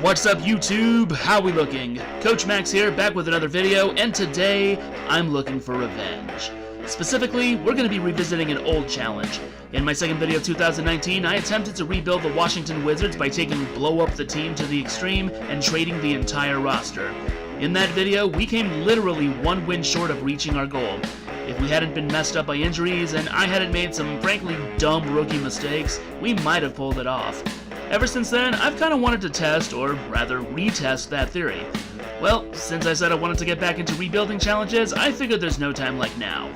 What's up, YouTube? How we looking? Coach Max here, back with another video, and today I'm looking for revenge. Specifically, we're going to be revisiting an old challenge. In my second video of 2019, I attempted to rebuild the Washington Wizards by taking blow up the team to the extreme and trading the entire roster. In that video, we came literally one win short of reaching our goal. If we hadn't been messed up by injuries and I hadn't made some frankly dumb rookie mistakes, we might have pulled it off. Ever since then, I've kind of wanted to test, or rather retest, that theory. Well, since I said I wanted to get back into rebuilding challenges, I figured there's no time like now.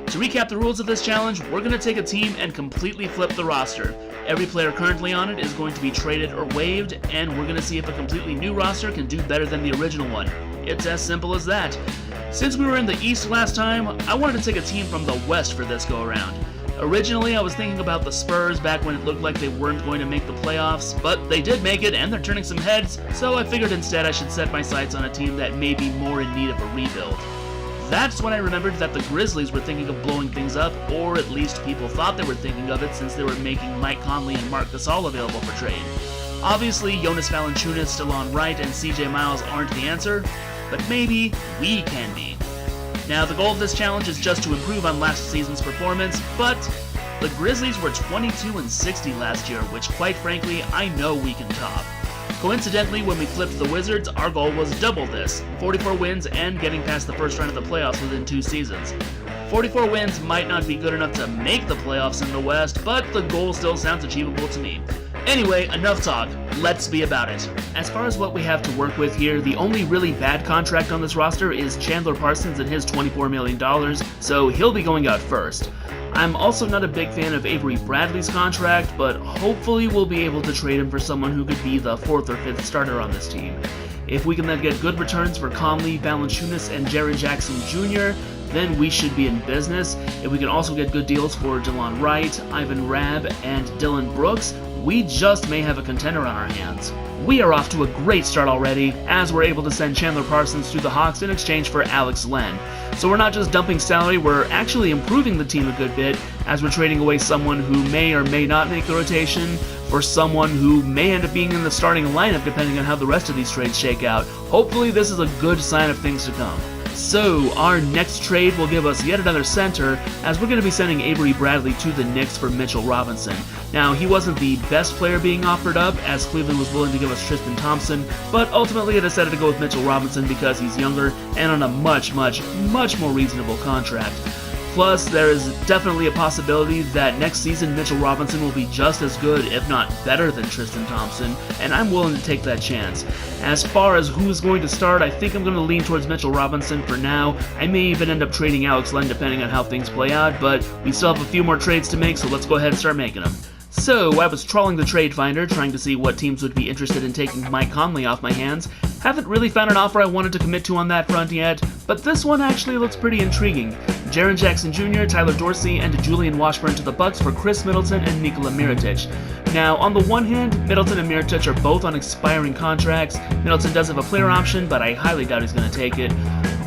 To recap the rules of this challenge, we're going to take a team and completely flip the roster. Every player currently on it is going to be traded or waived, and we're going to see if a completely new roster can do better than the original one. It's as simple as that. Since we were in the East last time, I wanted to take a team from the West for this go-around. Originally, I was thinking about the Spurs back when it looked like they weren't going to make the playoffs, but they did make it and they're turning some heads, so I figured instead I should set my sights on a team that may be more in need of a rebuild. That's when I remembered that the Grizzlies were thinking of blowing things up, or at least people thought they were thinking of it since they were making Mike Conley and Marc Gasol available for trade. Obviously, Jonas Valanciunas, Delon Wright, and CJ Miles aren't the answer, but maybe we can be. Now, the goal of this challenge is just to improve on last season's performance, but the Grizzlies were 22-60 last year, which quite frankly, I know we can top. Coincidentally, when we flipped the Wizards, our goal was double this, 44 wins and getting past the first round of the playoffs within 2 seasons. 44 wins might not be good enough to make the playoffs in the West, but the goal still sounds achievable to me. Anyway, enough talk. Let's be about it. As far as what we have to work with here, the only really bad contract on this roster is Chandler Parsons and his $24 million, so he'll be going out first. I'm also not a big fan of Avery Bradley's contract, but hopefully we'll be able to trade him for someone who could be the 4th or 5th starter on this team. If we can then get good returns for Conley, Valanciunas, and Jaren Jackson Jr., then we should be in business. If we can also get good deals for Delon Wright, Ivan Rabb, and Dylan Brooks, we just may have a contender on our hands. We are off to a great start already, as we're able to send Chandler Parsons to the Hawks in exchange for Alex Len. So we're not just dumping salary, we're actually improving the team a good bit, as we're trading away someone who may or may not make the rotation, for someone who may end up being in the starting lineup depending on how the rest of these trades shake out. Hopefully this is a good sign of things to come. So, our next trade will give us yet another center, as we're going to be sending Avery Bradley to the Knicks for Mitchell Robinson. Now, he wasn't the best player being offered up, as Cleveland was willing to give us Tristan Thompson, but ultimately I decided to go with Mitchell Robinson because he's younger and on a much more reasonable contract. Plus, there is definitely a possibility that next season Mitchell Robinson will be just as good, if not better than Tristan Thompson, and I'm willing to take that chance. As far as who's going to start, I think I'm going to lean towards Mitchell Robinson for now. I may even end up trading Alex Len depending on how things play out, but we still have a few more trades to make, so let's go ahead and start making them. So, I was trawling the trade finder, trying to see what teams would be interested in taking Mike Conley off my hands. Haven't really found an offer I wanted to commit to on that front yet, but this one actually looks pretty intriguing. Jaren Jackson Jr., Tyler Dorsey, and Julian Washburn to the Bucks for Chris Middleton and Nikola Mirotic. Now, on the one hand, Middleton and Mirotic are both on expiring contracts. Middleton does have a player option, but I highly doubt he's going to take it.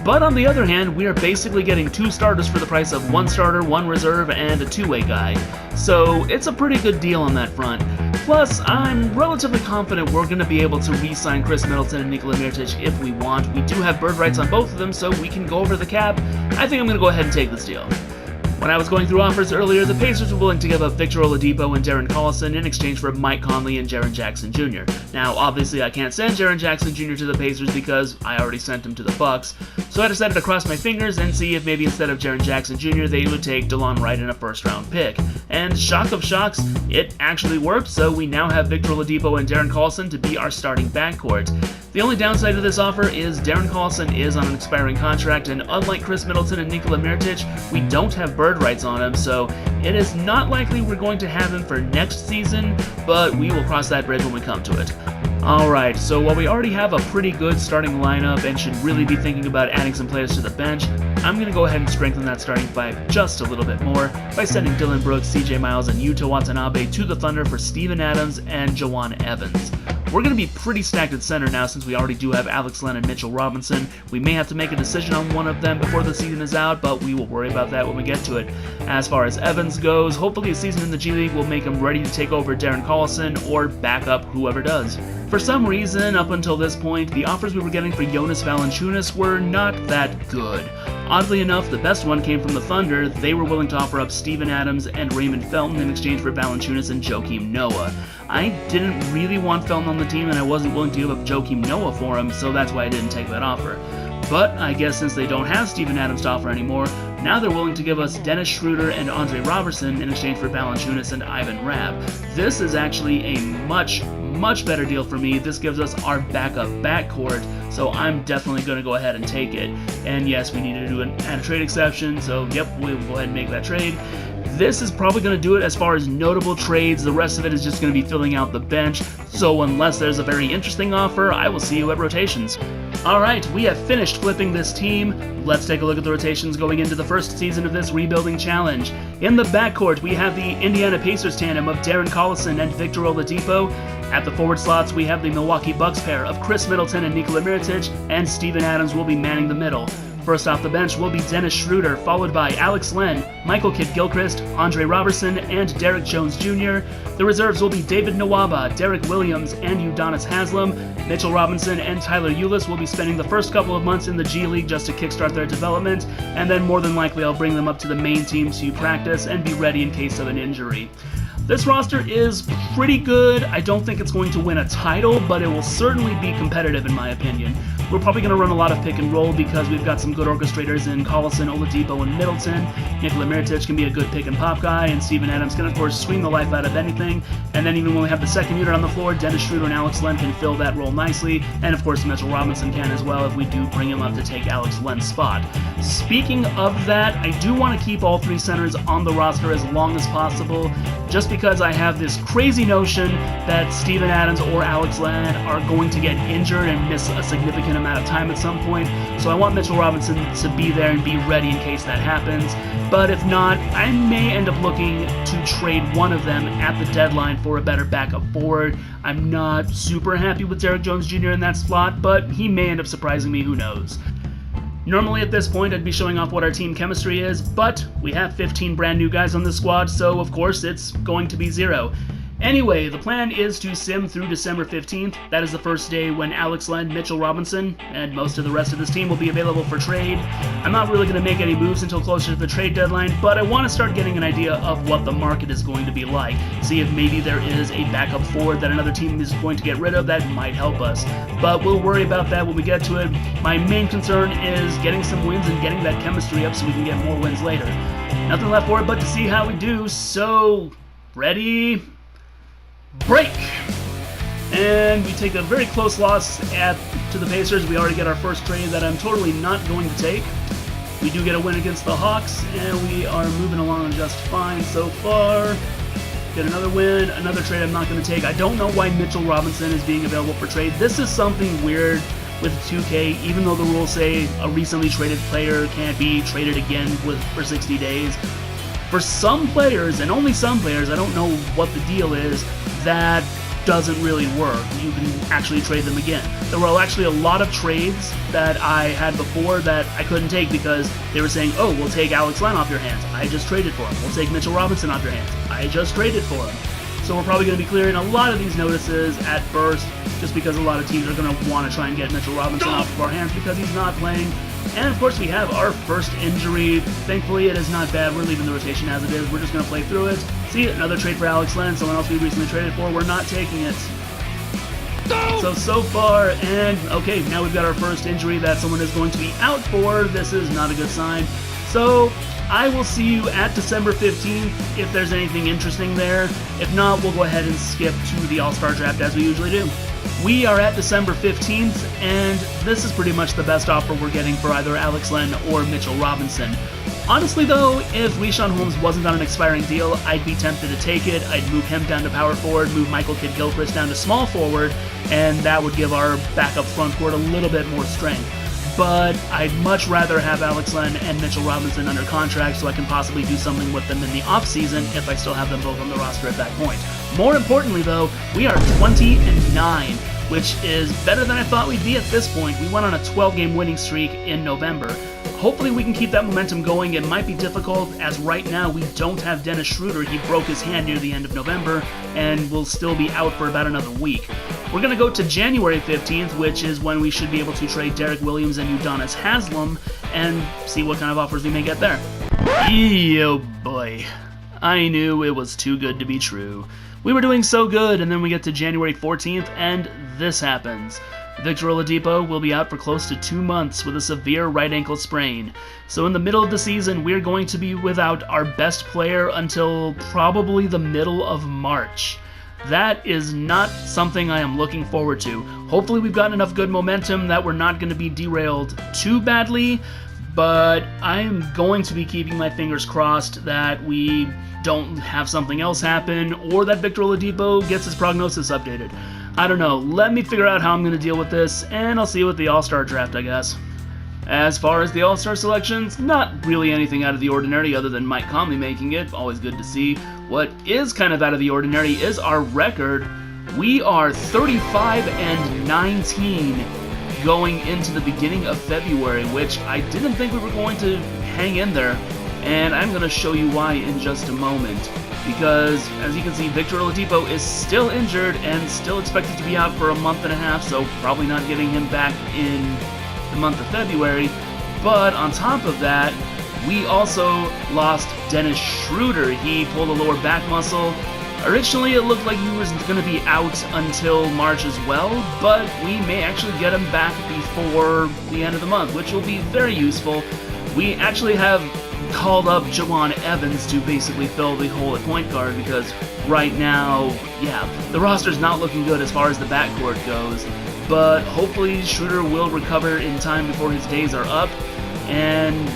But on the other hand, we are basically getting 2 starters for the price of 1 starter, 1 reserve, and a 2-way guy. So it's a pretty good deal on that front. Plus, I'm relatively confident we're going to be able to re-sign Chris Middleton and Nikola Mirotic if we want. We do have bird rights on both of them, so we can go over the cap. I think I'm going to go ahead and take this deal. When I was going through offers earlier, the Pacers were willing to give up Victor Oladipo and Darren Collison in exchange for Mike Conley and Jaren Jackson Jr. Now, obviously, I can't send Jaren Jackson Jr. to the Pacers because I already sent him to the Bucks, so I decided to cross my fingers and see if maybe instead of Jaren Jackson Jr., they would take Delon Wright in a first-round pick. And shock of shocks, it actually worked, so we now have Victor Oladipo and Darren Collison to be our starting backcourt. The only downside to this offer is Darren Collison is on an expiring contract, and unlike Chris Middleton and Nikola Mirotic, we don't have bird rights on him, so it is not likely we're going to have him for next season, but we will cross that bridge when we come to it. Alright, so while we already have a pretty good starting lineup and should really be thinking about adding some players to the bench, I'm going to go ahead and strengthen that starting 5 just a little bit more by sending Dylan Brooks, CJ Miles, and Yuta Watanabe to the Thunder for Steven Adams and Jawan Evans. We're going to be pretty stacked at center now since we already do have Alex Len and Mitchell Robinson. We may have to make a decision on one of them before the season is out, but we will worry about that when we get to it. As far as Evans goes, hopefully a season in the G League will make him ready to take over Darren Collison or back up whoever does. For some reason, up until this point, the offers we were getting for Jonas Valanciunas were not that good. Oddly enough, the best one came from the Thunder. They were willing to offer up Steven Adams and Raymond Felton in exchange for Valanciunas and Joakim Noah. I didn't really want Felton on the team, and I wasn't willing to give up Joakim Noah for him, so that's why I didn't take that offer. But I guess since they don't have Steven Adams to offer anymore, now they're willing to give us Dennis Schroeder and Andre Robertson in exchange for Valanciunas and Ivan Rabb. This is actually a much better deal for me. This gives us our backup backcourt, so I'm definitely going to go ahead and take it. And yes, we need to do add a trade exception, so yep, we'll go ahead and make that trade. This is probably going to do it as far as notable trades. The rest of it is just going to be filling out the bench, so unless there's a very interesting offer, I will see you at rotations. Alright, we have finished flipping this team. Let's take a look at the rotations going into the first season of this rebuilding challenge. In the backcourt, we have the Indiana Pacers tandem of Darren Collison and Victor Oladipo. At the forward slots, we have the Milwaukee Bucks pair of Chris Middleton and Nikola Mirotic, and Steven Adams will be manning the middle. First off the bench will be Dennis Schroeder, followed by Alex Len, Michael Kidd-Gilchrist, Andre Robertson, and Derrick Jones Jr. The reserves will be David Nwaba, Derek Williams, and Udonis Haslem. Mitchell Robinson and Tyler Ulis will be spending the first couple of months in the G League just to kickstart their development, and then more than likely I'll bring them up to the main team to practice and be ready in case of an injury. This roster is pretty good. I don't think it's going to win a title, but it will certainly be competitive in my opinion. We're probably going to run a lot of pick and roll because we've got some good orchestrators in Collison, Oladipo, and Middleton. Nikola Mirotic can be a good pick and pop guy, and Steven Adams can of course swing the life out of anything. And then even when we have the second unit on the floor, Dennis Schroeder and Alex Len can fill that role nicely, and of course Mitchell Robinson can as well if we do bring him up to take Alex Len's spot. Speaking of that, I do want to keep all three centers on the roster as long as possible, just because I have this crazy notion that Steven Adams or Alex Len are going to get injured and miss a significant amount of time at some point, so I want Mitchell Robinson to be there and be ready in case that happens. But if not, I may end up looking to trade one of them at the deadline for a better backup forward. I'm not super happy with Derrick Jones Jr. in that slot, but he may end up surprising me, who knows. Normally at this point I'd be showing off what our team chemistry is, but we have 15 brand new guys on the squad, so of course it's going to be 0. Anyway, the plan is to sim through December 15th. That is the first day when Alex Len, Mitchell Robinson, and most of the rest of this team will be available for trade. I'm not really going to make any moves until closer to the trade deadline, but I want to start getting an idea of what the market is going to be like. See if maybe there is a backup forward that another team is going to get rid of that might help us. But we'll worry about that when we get to it. My main concern is getting some wins and getting that chemistry up so we can get more wins later. Nothing left for it but to see how we do, so ready? Break! And we take a very close loss to the Pacers. We already get our first trade that I'm totally not going to take. We do get a win against the Hawks, and we are moving along just fine so far. Get another win, another trade I'm not going to take. I don't know why Mitchell Robinson is being available for trade. This is something weird with 2K, even though the rules say a recently traded player can't be traded again for 60 days. For some players, and only some players, I don't know what the deal is, that doesn't really work. You can actually trade them again. There were actually a lot of trades that I had before that I couldn't take because they were saying, oh, we'll take Alex Len off your hands. I just traded for him. We'll take Mitchell Robinson off your hands. I just traded for him. So we're probably going to be clearing a lot of these notices at first, just because a lot of teams are going to want to try and get Mitchell Robinson off of our hands because he's not playing. And of course we have our first injury. Thankfully it is not bad. We're leaving the rotation as it is. We're just going to play through it. See, another trade for Alex Len, someone else we recently traded for. We're not taking it. So far, and okay, now we've got our first injury that someone is going to be out for. This is not a good sign. So I will see you at December 15th if there's anything interesting there. If not, we'll go ahead and skip to the All-Star Draft as we usually do. We are at December 15th, and this is pretty much the best offer we're getting for either Alex Len or Mitchell Robinson. Honestly though, if Richaun Holmes wasn't on an expiring deal, I'd be tempted to take it. I'd move him down to power forward, move Michael Kidd-Gilchrist down to small forward, and that would give our backup front court a little bit more strength. But I'd much rather have Alex Len and Mitchell Robinson under contract so I can possibly do something with them in the offseason if I still have them both on the roster at that point. More importantly though, we are 20-9, which is better than I thought we'd be at this point. We went on a 12-game winning streak in November. hopefully we can keep that momentum going. It might be difficult, as right now we don't have Dennis Schroeder. He broke his hand near the end of November and will still be out for about another week. We're going to go to January 15th, which is when we should be able to trade Derek Williams and Udonis Haslem and see what kind of offers we may get there. Oh boy. I knew it was too good to be true. We were doing so good, and then we get to January 14th, and this happens. Victor Oladipo will be out for close to 2 months with a severe right ankle sprain. So in the middle of the season, we're going to be without our best player until probably the middle of March. That is not something I am looking forward to. Hopefully we've got enough good momentum that we're not going to be derailed too badly, but I'm going to be keeping my fingers crossed that we don't have something else happen, or that Victor Oladipo gets his prognosis updated. I don't know. Let me figure out how I'm going to deal with this, and I'll see you at the All-Star draft, I guess. As far as the All-Star selections, not really anything out of the ordinary other than Mike Conley making it. Always good to see. What is kind of out of the ordinary is our record. We are 35-19 going into the beginning of February, which I didn't think we were going to hang in there. And I'm going to show you why in just a moment. Because, as you can see, Victor Oladipo is still injured and still expected to be out for a month and a half, so probably not getting him back in the month of February. But on top of that, we also lost Dennis Schroeder. He pulled a lower back muscle. Originally, it looked like he was going to be out until March as well, but we may actually get him back before the end of the month, which will be very useful. We actually have called up Jawan Evans to basically fill the hole at point guard, because right now, yeah, the roster's not looking good as far as the backcourt goes, but hopefully Schroeder will recover in time before his days are up, and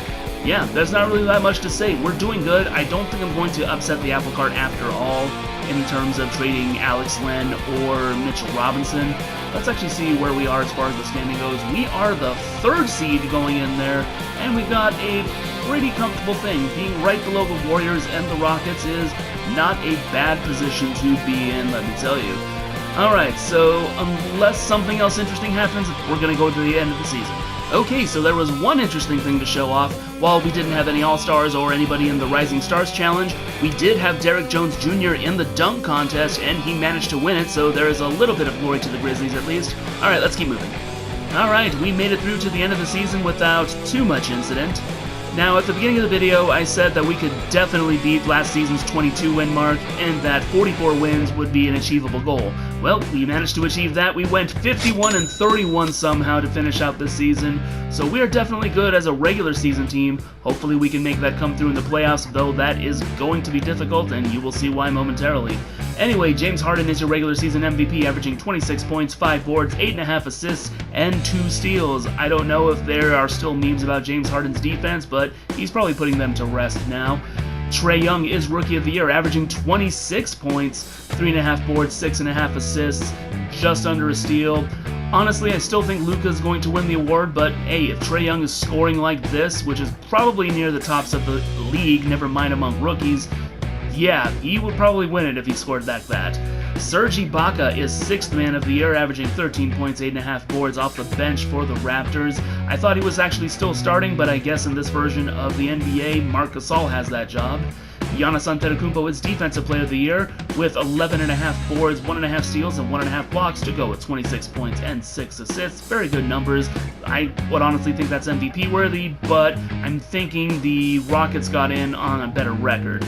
yeah, there's not really that much to say. We're doing good. I don't think I'm going to upset the apple cart after all in terms of trading Alex Len or Mitchell Robinson. Let's actually see where we are as far as the standing goes. We are the 3rd seed going in there, and we've got a pretty comfortable thing. Being right below the Warriors and the Rockets is not a bad position to be in, let me tell you. Alright, so unless something else interesting happens, we're going to go to the end of the season. Okay, so there was one interesting thing to show off. While we didn't have any All-Stars or anybody in the Rising Stars Challenge, we did have Derek Jones Jr. in the dunk contest, and he managed to win it, so there is a little bit of glory to the Grizzlies at least. Alright, let's keep moving. Alright, we made it through to the end of the season without too much incident. Now, at the beginning of the video, I said that we could definitely beat last season's 22-win mark, and that 44 wins would be an achievable goal. Well, we managed to achieve that. We went 51-31 somehow to finish out this season, so we are definitely good as a regular season team. Hopefully we can make that come through in the playoffs, though that is going to be difficult, and you will see why momentarily. Anyway, James Harden is your regular season MVP, averaging 26 points, 5 boards, 8.5 assists, and 2 steals. I don't know if there are still memes about James Harden's defense, but he's probably putting them to rest now. Trae Young is Rookie of the Year, averaging 26 points, 3.5 boards, 6.5 assists, just under a steal. Honestly, I still think Luka's going to win the award, but hey, if Trae Young is scoring like this, which is probably near the tops of the league, never mind among rookies, yeah, he would probably win it if he scored like that. Serge Ibaka is 6th Man of the Year, averaging 13 points, 8.5 boards off the bench for the Raptors. I thought he was actually still starting, but I guess in this version of the NBA, Marc Gasol has that job. Giannis Antetokounmpo is Defensive Player of the Year with 11.5 boards, 1.5 steals, and 1.5 blocks to go with 26 points and 6 assists. Very good numbers. I would honestly think that's MVP worthy, but I'm thinking the Rockets got in on a better record.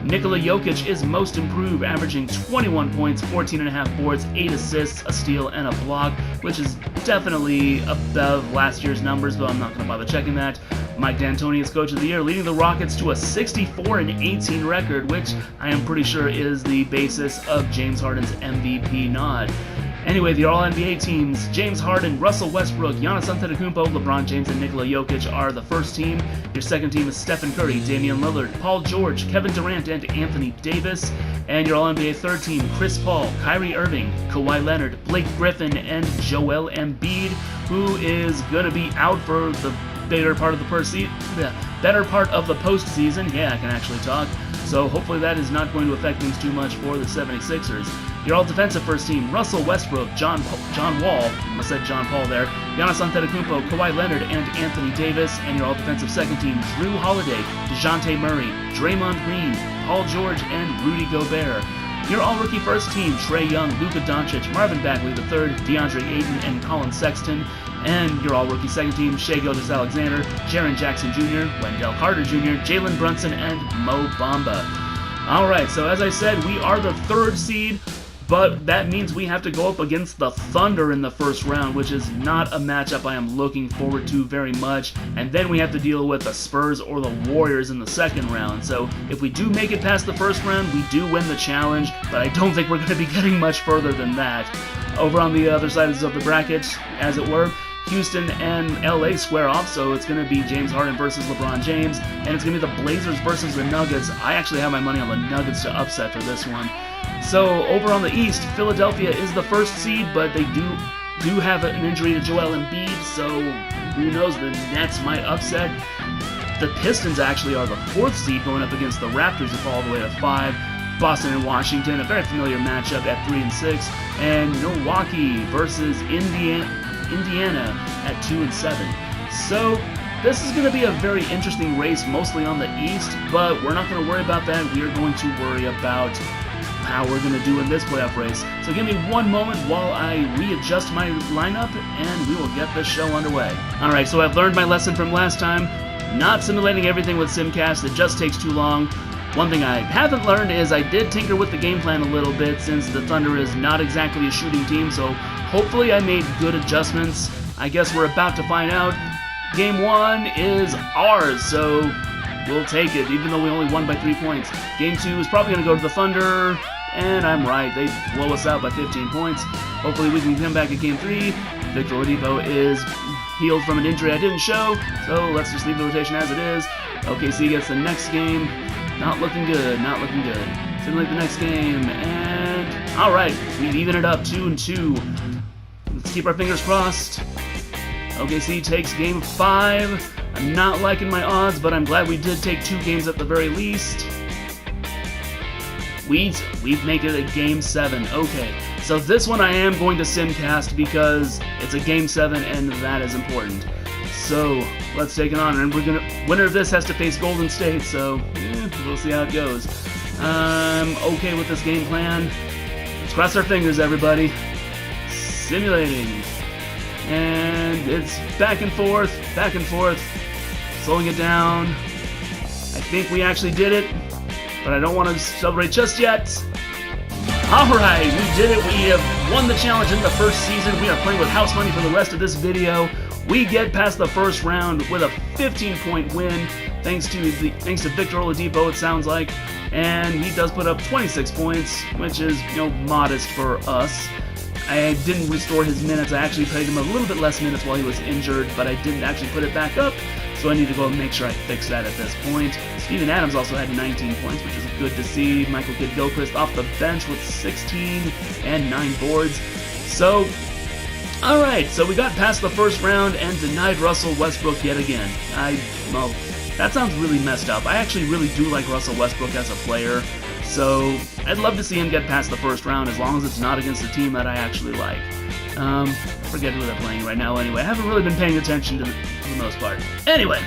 Nikola Jokic is Most Improved, averaging 21 points, 14.5 boards, 8 assists, a steal, and a block, which is definitely above last year's numbers, but I'm not going to bother checking that. Mike D'Antoni is Coach of the Year, leading the Rockets to a 64-18 record, which I am pretty sure is the basis of James Harden's MVP nod. Anyway, the All-NBA teams, James Harden, Russell Westbrook, Giannis Antetokounmpo, LeBron James, and Nikola Jokic are the first team. Your second team is Stephen Curry, Damian Lillard, Paul George, Kevin Durant, and Anthony Davis. And your All-NBA third team, Chris Paul, Kyrie Irving, Kawhi Leonard, Blake Griffin, and Joel Embiid, who is going to be out for the better part of the postseason. Yeah, I can actually talk. So hopefully that is not going to affect things too much for the 76ers. Your all-defensive first team, Russell Westbrook, John Wall, almost said John Paul there, Giannis Antetokounmpo, Kawhi Leonard, and Anthony Davis. And your all-defensive second team, Drew Holiday, DeJounte Murray, Draymond Green, Paul George, and Rudy Gobert. Your all-rookie first team, Trae Young, Luka Doncic, Marvin Bagley III, DeAndre Ayton, and Colin Sexton. And your all-rookie second team, Shai Gilgeous-Alexander, Jaren Jackson Jr., Wendell Carter Jr., Jalen Brunson, and Mo Bamba. Alright, so as I said, we are the third seed, but that means we have to go up against the Thunder in the first round, which is not a matchup I am looking forward to very much. And then we have to deal with the Spurs or the Warriors in the second round. So if we do make it past the first round, we do win the challenge, but I don't think we're going to be getting much further than that. Over on the other sides of the bracket, as it were, Houston and LA square off, so it's going to be James Harden versus LeBron James, and it's going to be the Blazers versus the Nuggets. I actually have my money on the Nuggets to upset for this one. So over on the East, Philadelphia is the first seed, but they do have an injury to Joel Embiid, so who knows, the Nets might upset. The Pistons actually are the fourth seed going up against the Raptors who fall all the way to 5. Boston and Washington, a very familiar matchup at 3 and 6, and Milwaukee versus Indiana at 2 and 7. So this is going to be a very interesting race, mostly on the East, but we're not going to worry about that. We are going to worry about how we're going to do in this playoff race. So give me one moment while I readjust my lineup, and we will get this show underway. Alright, so I've learned my lesson from last time. Not simulating everything with Simcast, it just takes too long. One thing I haven't learned is I did tinker with the game plan a little bit, since the Thunder is not exactly a shooting team, so hopefully I made good adjustments. I guess we're about to find out. Game 1 is ours, so we'll take it, even though we only won by 3 points. Game 2 is probably going to go to the Thunder, and I'm right, they blow us out by 15 points. Hopefully we can come back at Game 3. Victor Oladipo is healed from an injury I didn't show, so let's just leave the rotation as it is. OKC gets the next game. Not looking good, not looking good. Simulate the next game, and alright, we've evened it up 2 and 2. Let's keep our fingers crossed. OKC takes game 5. I'm not liking my odds, but I'm glad we did take 2 games at the very least. We've made it a game 7. Okay, so this one I am going to simcast because it's a game 7 and that is important. So let's take it on, and winner of this has to face Golden State, so we'll see how it goes. I'm okay with this game plan. Let's cross our fingers, everybody. Simulating. And it's back and forth, slowing it down. I think we actually did it, but I don't want to celebrate just yet. Alright, we did it. We have won the challenge in the first season. We are playing with house money for the rest of this video. We get past the first round with a 15-point win, thanks to Victor Oladipo, it sounds like, and he does put up 26 points, which is, modest for us. I didn't restore his minutes. I actually played him a little bit less minutes while he was injured, but I didn't actually put it back up, so I need to go and make sure I fix that at this point. Steven Adams also had 19 points, which is good to see. Michael Kidd-Gilchrist off the bench with 16 and 9 boards. So, alright, so we got past the first round and denied Russell Westbrook yet again. Well, that sounds really messed up. I actually really do like Russell Westbrook as a player, so I'd love to see him get past the first round as long as it's not against a team that I actually like. Forget who they're playing right now anyway. I haven't really been paying attention to the most part. Anyway,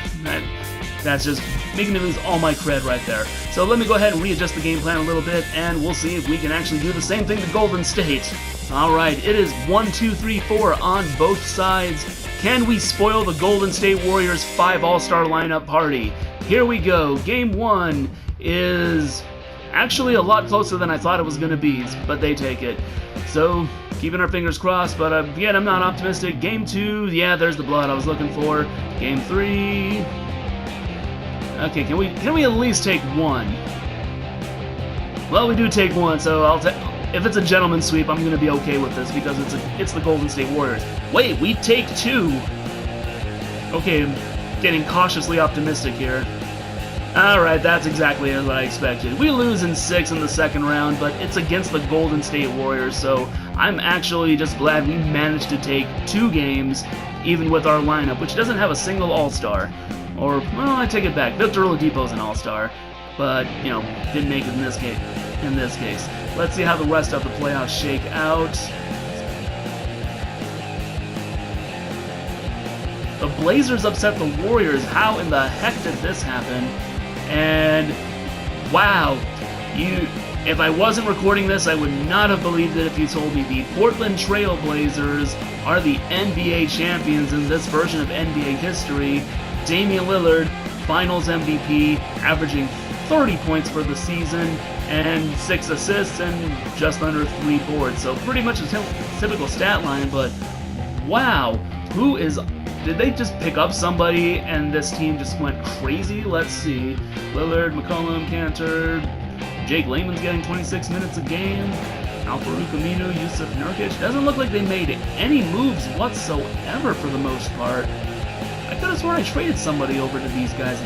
that's just making me lose all my cred right there. So let me go ahead and readjust the game plan a little bit, and we'll see if we can actually do the same thing to Golden State. Alright, it is 1, 2, 3, 4 on both sides. Can we spoil the Golden State Warriors 5 All-Star lineup party? Here we go. Game 1 is actually a lot closer than I thought it was going to be, but they take it. So, keeping our fingers crossed, but again, I'm not optimistic. Game 2, yeah, there's the blood I was looking for. Game 3... Okay, can we at least take 1? Well, we do take 1, so if it's a gentleman's sweep, I'm going to be okay with this because it's the Golden State Warriors. Wait, we take 2. Okay, I'm getting cautiously optimistic here. Alright, that's exactly what I expected. We lose in 6 in the second round, but it's against the Golden State Warriors, so I'm actually just glad we managed to take 2 games, even with our lineup, which doesn't have a single All-Star. Or, well, I take it back. Victor Oladipo's an All-Star, but, didn't make it in this case. Let's see how the rest of the playoffs shake out. The Blazers upset the Warriors. How in the heck did this happen? And wow, if I wasn't recording this, I would not have believed it if you told me the Portland Trail Blazers are the NBA champions in this version of NBA history. Damian Lillard, Finals MVP, averaging 30 points for the season and 6 assists and just under 3 boards. So pretty much a typical stat line, but wow, did they just pick up somebody and this team just went crazy? Let's see. Lillard, McCollum, Cantor, Jake Layman's getting 26 minutes a game. Al-Farouq Aminu, Yusuf Nurkic. Doesn't look like they made any moves whatsoever for the most part. I could have sworn I traded somebody over to these guys.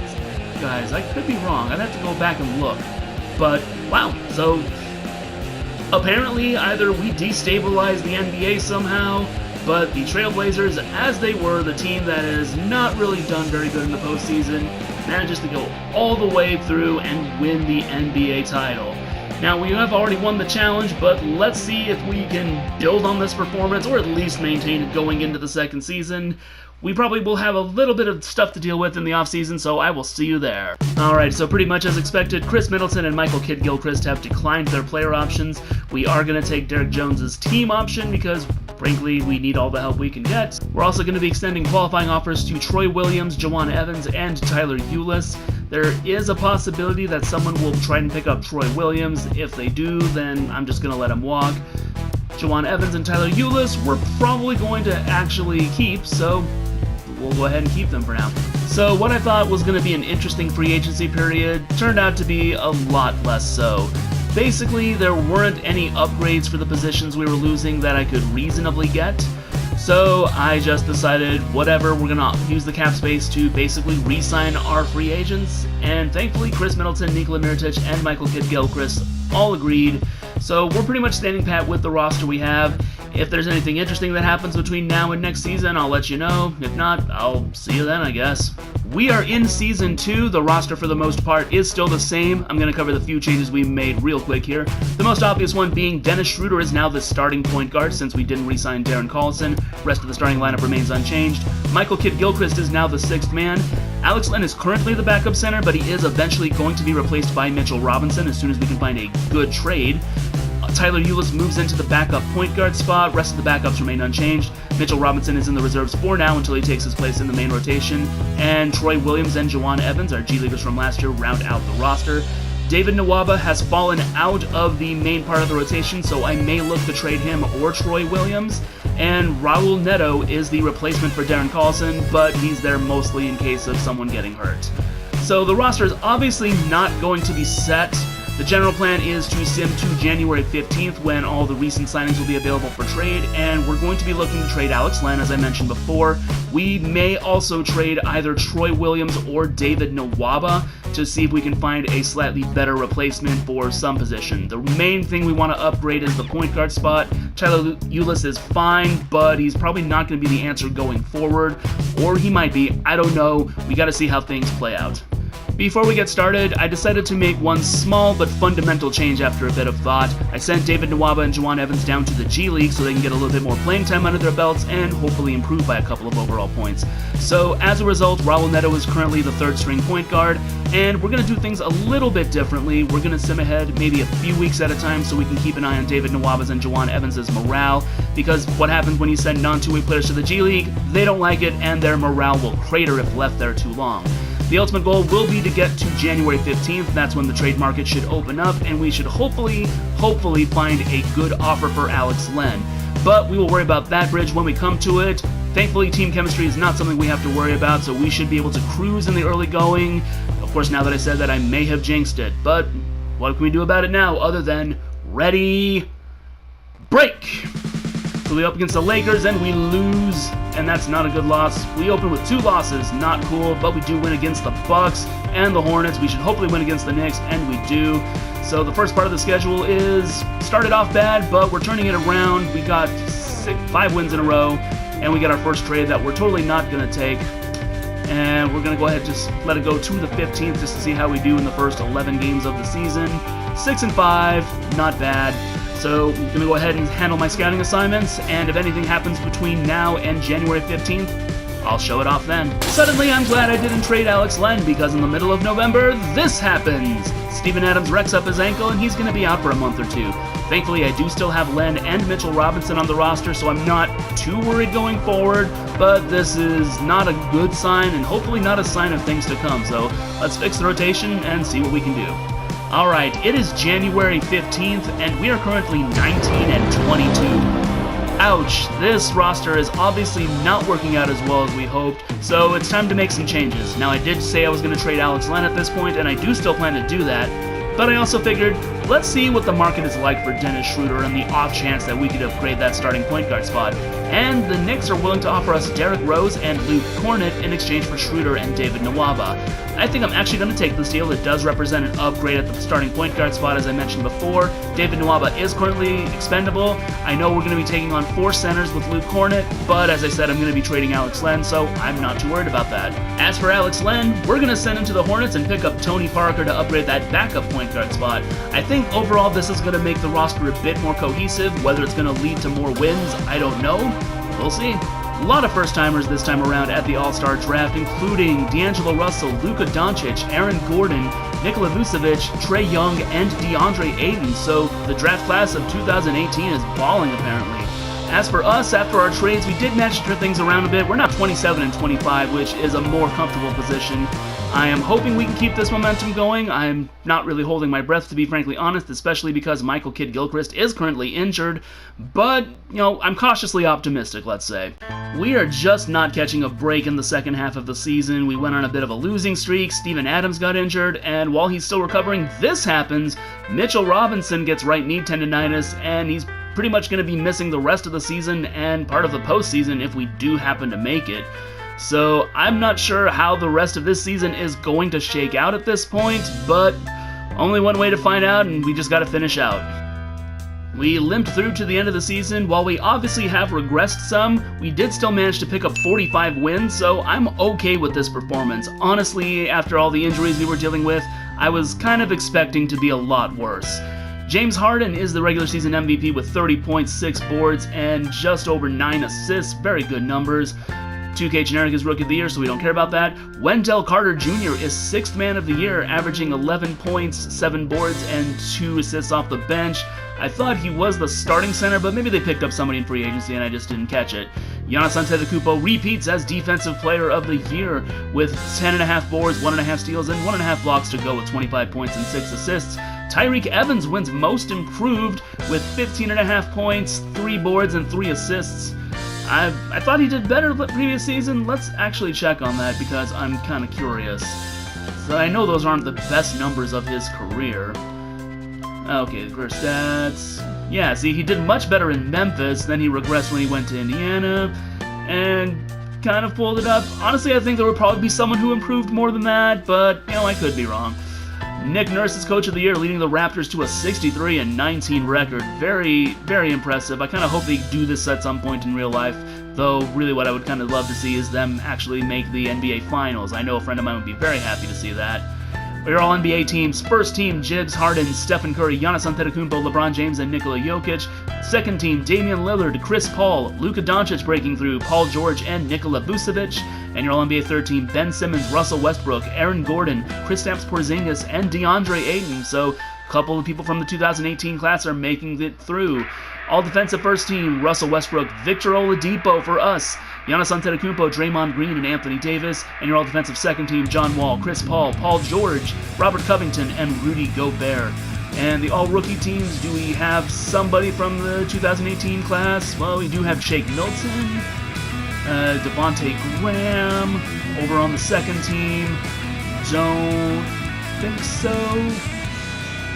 I could be wrong. I'd have to go back and look. But, wow. So, apparently either we destabilized the NBA somehow, but the Trailblazers, as they were the team that has not really done very good in the postseason, manages to go all the way through and win the NBA title. Now, we have already won the challenge, but let's see if we can build on this performance, or at least maintain it going into the second season. We probably will have a little bit of stuff to deal with in the offseason, so I will see you there. Alright, so pretty much as expected, Chris Middleton and Michael Kidd-Gilchrist have declined their player options. We are going to take Derrick Jones's team option because, frankly, we need all the help we can get. We're also going to be extending qualifying offers to Troy Williams, Jawan Evans, and Tyler Ulis. There is a possibility that someone will try and pick up Troy Williams. If they do, then I'm just going to let him walk. Jawan Evans and Tyler Ulis we're probably going to actually keep, so we'll go ahead and keep them for now. So what I thought was going to be an interesting free agency period turned out to be a lot less so. Basically, there weren't any upgrades for the positions we were losing that I could reasonably get. So I just decided, whatever, we're going to use the cap space to basically re-sign our free agents. And thankfully, Chris Middleton, Nikola Mirotic, and Michael Kidd-Gilchrist all agreed. So we're pretty much standing pat with the roster we have. If there's anything interesting that happens between now and next season, I'll let you know. If not, I'll see you then, I guess. We are in Season 2. The roster, for the most part, is still the same. I'm going to cover the few changes we made real quick here. The most obvious one being Dennis Schroeder is now the starting point guard since we didn't re-sign Darren Collison. Rest of the starting lineup remains unchanged. Michael Kidd-Gilchrist is now the 6th man. Alex Len is currently the backup center, but he is eventually going to be replaced by Mitchell Robinson as soon as we can find a good trade. Tyler Ulis moves into the backup point guard spot. Rest of the backups remain unchanged. Mitchell Robinson is in the reserves for now until he takes his place in the main rotation. And Troy Williams and Jawan Evans, our G-Leaguers from last year, round out the roster. David Nwaba has fallen out of the main part of the rotation, so I may look to trade him or Troy Williams. And Raul Neto is the replacement for Darren Collison, but he's there mostly in case of someone getting hurt. So the roster is obviously not going to be set. The general plan is to sim to January 15th when all the recent signings will be available for trade, and we're going to be looking to trade Alex Len, as I mentioned before. We may also trade either Troy Williams or David Nwaba to see if we can find a slightly better replacement for some position. The main thing we want to upgrade is the point guard spot. Tyler Ulis is fine, but he's probably not going to be the answer going forward, or he might be. I don't know. We got to see how things play out. Before we get started, I decided to make one small but fundamental change after a bit of thought. I sent David Nwaba and Jawan Evans down to the G League so they can get a little bit more playing time under their belts and hopefully improve by a couple of overall points. So as a result, Raul Neto is currently the 3rd string point guard, and we're going to do things a little bit differently. We're going to sim ahead maybe a few weeks at a time so we can keep an eye on David Nwaba's and Jawan Evans' morale, because what happens when you send non-two-way players to the G League, they don't like it and their morale will crater if left there too long. The ultimate goal will be to get to January 15th. That's when the trade market should open up, and we should hopefully find a good offer for Alex Len. But we will worry about that bridge when we come to it. Thankfully, team chemistry is not something we have to worry about, so we should be able to cruise in the early going. Of course, now that I said that, I may have jinxed it, but what can we do about it now other than ready, break? So we up against the Lakers and we lose, and that's not a good loss. We open with 2 losses, not cool, but we do win against the Bucks and the Hornets. We should hopefully win against the Knicks, and we do. So the first part of the schedule is started off bad, but we're turning it around. We got 5 wins in a row, and we got our first trade that we're totally not going to take. And we're going to go ahead and just let it go to the 15th just to see how we do in the first 11 games of the season. 6-5, not bad. So I'm going to go ahead and handle my scouting assignments, and if anything happens between now and January 15th, I'll show it off then. Suddenly, I'm glad I didn't trade Alex Len, because in the middle of November, this happens! Steven Adams wrecks up his ankle, and he's going to be out for a month or two. Thankfully, I do still have Len and Mitchell Robinson on the roster, so I'm not too worried going forward, but this is not a good sign, and hopefully not a sign of things to come, so let's fix the rotation and see what we can do. Alright, it is January 15th, and we are currently 19-22. Ouch, this roster is obviously not working out as well as we hoped, so it's time to make some changes. Now, I did say I was going to trade Alex Len at this point, and I do still plan to do that, but I also figured, let's see what the market is like for Dennis Schroeder and the off chance that we could upgrade that starting point guard spot. And the Knicks are willing to offer us Derrick Rose and Luke Kornet in exchange for Schroeder and David Nwaba. I think I'm actually going to take this deal. It does represent an upgrade at the starting point guard spot, as I mentioned before. David Nwaba is currently expendable. I know we're going to be taking on 4 centers with Luke Kornet, but as I said, I'm going to be trading Alex Len, so I'm not too worried about that. As for Alex Len, we're going to send him to the Hornets and pick up Tony Parker to upgrade that backup point guard spot. I think overall this is going to make the roster a bit more cohesive. Whether it's going to lead to more wins, I don't know. We'll see. A lot of first-timers this time around at the All-Star Draft, including D'Angelo Russell, Luka Doncic, Aaron Gordon, Nikola Vucevic, Trae Young, and DeAndre Ayton, so the draft class of 2018 is balling apparently. As for us, after our trades, we did manage to turn things around a bit. We're now 27-25, which is a more comfortable position. I am hoping we can keep this momentum going. I'm not really holding my breath, to be frankly honest, especially because Michael Kidd-Gilchrist is currently injured, but, I'm cautiously optimistic, let's say. We are just not catching a break in the second half of the season. We went on a bit of a losing streak, Steven Adams got injured, and while he's still recovering, this happens. Mitchell Robinson gets right knee tendonitis, and he's pretty much going to be missing the rest of the season and part of the postseason if we do happen to make it. So I'm not sure how the rest of this season is going to shake out at this point, but only one way to find out, and we just got to finish out. We limped through to the end of the season. While we obviously have regressed some, we did still manage to pick up 45 wins, so I'm okay with this performance. Honestly, after all the injuries we were dealing with, I was kind of expecting to be a lot worse. James Harden is the regular season MVP with 30.6 boards and just over 9 assists, very good numbers. 2K Generic is Rookie of the Year, so we don't care about that. Wendell Carter Jr. is 6th Man of the Year, averaging 11 points, 7 boards, and 2 assists off the bench. I thought he was the starting center, but maybe they picked up somebody in free agency and I just didn't catch it. Giannis Antetokounmpo repeats as Defensive Player of the Year with 10.5 boards, 1.5 steals, and 1.5 blocks to go with 25 points and 6 assists. Tyreek Evans wins Most Improved with 15.5 points, 3 boards, and 3 assists. I thought he did better the previous season. Let's actually check on that because I'm kind of curious. So I know those aren't the best numbers of his career. Okay, career stats. Yeah, see, he did much better in Memphis, then he regressed when he went to Indiana, and kind of pulled it up. Honestly, I think there would probably be someone who improved more than that, but, I could be wrong. Nick Nurse is Coach of the Year, leading the Raptors to a 63-19 record. Very, very impressive. I kind of hope they do this at some point in real life, though really what I would kind of love to see is them actually make the NBA Finals. I know a friend of mine would be very happy to see that. Your All-NBA teams: first team, James Harden, Stephen Curry, Giannis Antetokounmpo, LeBron James, and Nikola Jokic. Second team, Damian Lillard, Chris Paul, Luka Doncic breaking through, Paul George, and Nikola Vucevic. And your All-NBA third team, Ben Simmons, Russell Westbrook, Aaron Gordon, Kristaps Porzingis, and DeAndre Ayton. So a couple of people from the 2018 class are making it through. All-defensive first team, Russell Westbrook, Victor Oladipo for us, Giannis Antetokounmpo, Draymond Green, and Anthony Davis. And your all-defensive second team, John Wall, Chris Paul, Paul George, Robert Covington, and Rudy Gobert. And the all-rookie teams, do we have somebody from the 2018 class? Well, we do have Shake Milton, Devontae Graham over on the second team. Don't think so.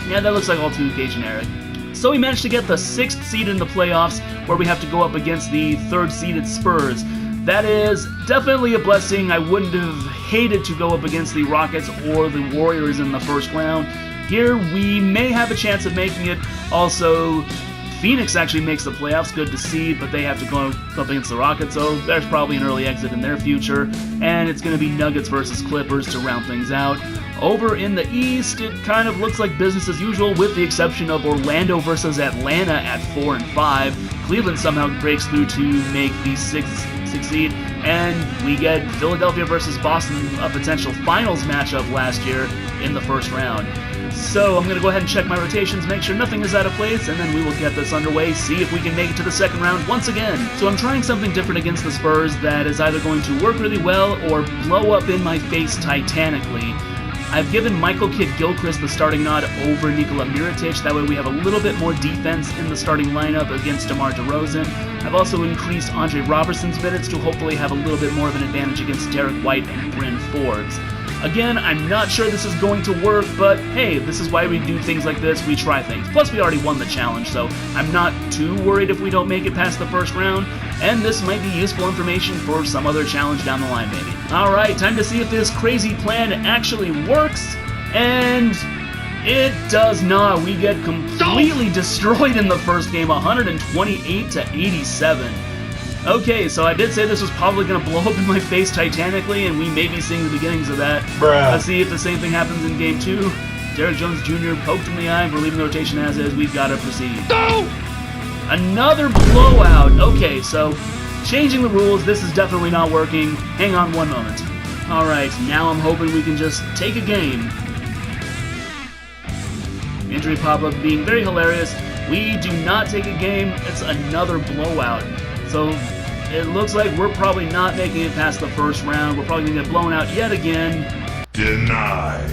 Yeah, that looks like all 2K Generic. So we managed to get the 6th seed in the playoffs, where we have to go up against the 3rd-seeded Spurs. That is definitely a blessing. I wouldn't have hated to go up against the Rockets or the Warriors in the first round. Here, we may have a chance of making it. Also, Phoenix actually makes the playoffs, good to see, but they have to go up against the Rockets, so there's probably an early exit in their future. And it's going to be Nuggets versus Clippers to round things out. Over in the East, it kind of looks like business as usual, with the exception of Orlando versus Atlanta at 4 and 5. Cleveland somehow breaks through to make the sixth seed, and we get Philadelphia versus Boston, a potential finals matchup last year in the first round. So I'm going to go ahead and check my rotations, make sure nothing is out of place, and then we will get this underway, see if we can make it to the second round once again. So I'm trying something different against the Spurs that is either going to work really well or blow up in my face titanically. I've given Michael Kidd-Gilchrist the starting nod over Nikola Mirotic. That way we have a little bit more defense in the starting lineup against DeMar DeRozan. I've also increased Andre Robertson's minutes to hopefully have a little bit more of an advantage against Derek White and Bryn Forbes. Again, I'm not sure this is going to work, but hey, this is why we do things like this, we try things. Plus, we already won the challenge, so I'm not too worried if we don't make it past the first round, and this might be useful information for some other challenge down the line, maybe. Alright, time to see if this crazy plan actually works, and it does not. We get completely destroyed in the first game, 128 to 87. Okay, so I did say this was probably going to blow up in my face titanically, and we may be seeing the beginnings of that. Bruh. Let's see if the same thing happens in Game 2. Derek Jones Jr. poked in the eye. We're leaving the rotation as is. We've got to proceed. No! Another blowout. Okay, so changing the rules. This is definitely not working. Hang on one moment. All right, now I'm hoping we can just take a game. Injury pop-up being very hilarious. We do not take a game. It's another blowout. So it looks like we're probably not making it past the first round. We're probably going to get blown out yet again. Denied.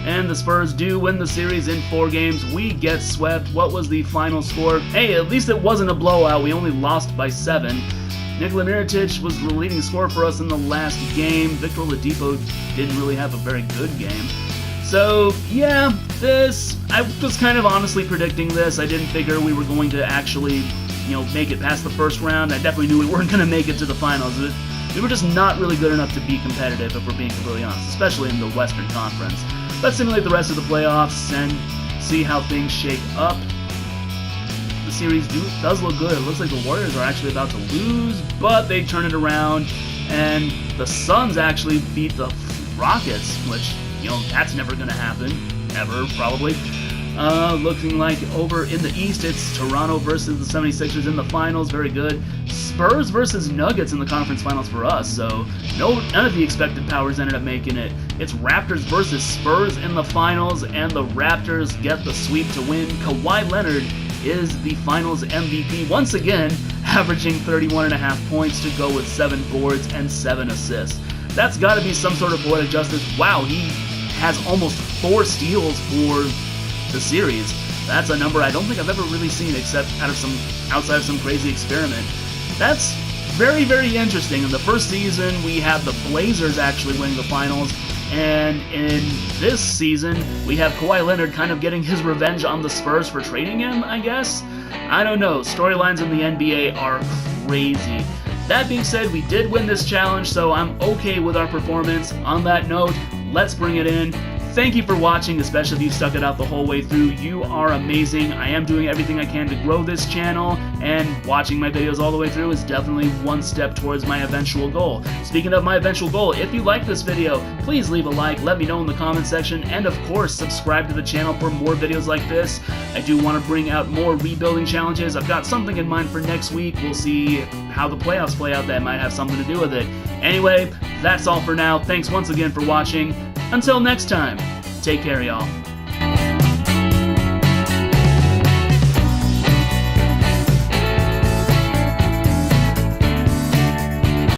And the Spurs do win the series in 4 games. We get swept. What was the final score? Hey, at least it wasn't a blowout. We only lost by 7. Nikola Mirotic was the leading scorer for us in the last game. Victor Oladipo didn't really have a very good game. So, yeah, I was kind of honestly predicting this. I didn't figure we were going to actually, make it past the first round. I definitely knew we weren't going to make it to the finals. We were just not really good enough to be competitive, if we're being completely honest, especially in the Western Conference. Let's simulate the rest of the playoffs and see how things shake up. The series does look good. It looks like the Warriors are actually about to lose, but they turn it around, and the Suns actually beat the Rockets, which, that's never going to happen, ever, probably. Looking like over in the East, it's Toronto versus the 76ers in the finals. Very good. Spurs versus Nuggets in the conference finals for us, so none of the expected powers ended up making it. It's Raptors versus Spurs in the finals, and the Raptors get the sweep to win. Kawhi Leonard is the finals MVP once again, averaging 31.5 points to go with 7 boards and 7 assists. That's got to be some sort of poetic justice. Wow, he has almost 4 steals for the series. That's a number I don't think I've ever really seen except outside of some crazy experiment. That's very, very interesting. In the first season, we had the Blazers actually winning the finals, and in this season, we have Kawhi Leonard kind of getting his revenge on the Spurs for trading him, I guess? I don't know. Storylines in the NBA are crazy. That being said, we did win this challenge, so I'm okay with our performance. On that note, let's bring it in. Thank you for watching, especially if you stuck it out the whole way through. You are amazing. I am doing everything I can to grow this channel, and watching my videos all the way through is definitely one step towards my eventual goal. Speaking of my eventual goal, if you like this video, please leave a like, let me know in the comment section, and of course, subscribe to the channel for more videos like this. I do want to bring out more rebuilding challenges. I've got something in mind for next week. We'll see how the playoffs play out. That might have something to do with it. Anyway, that's all for now. Thanks once again for watching. Until next time, take care, y'all.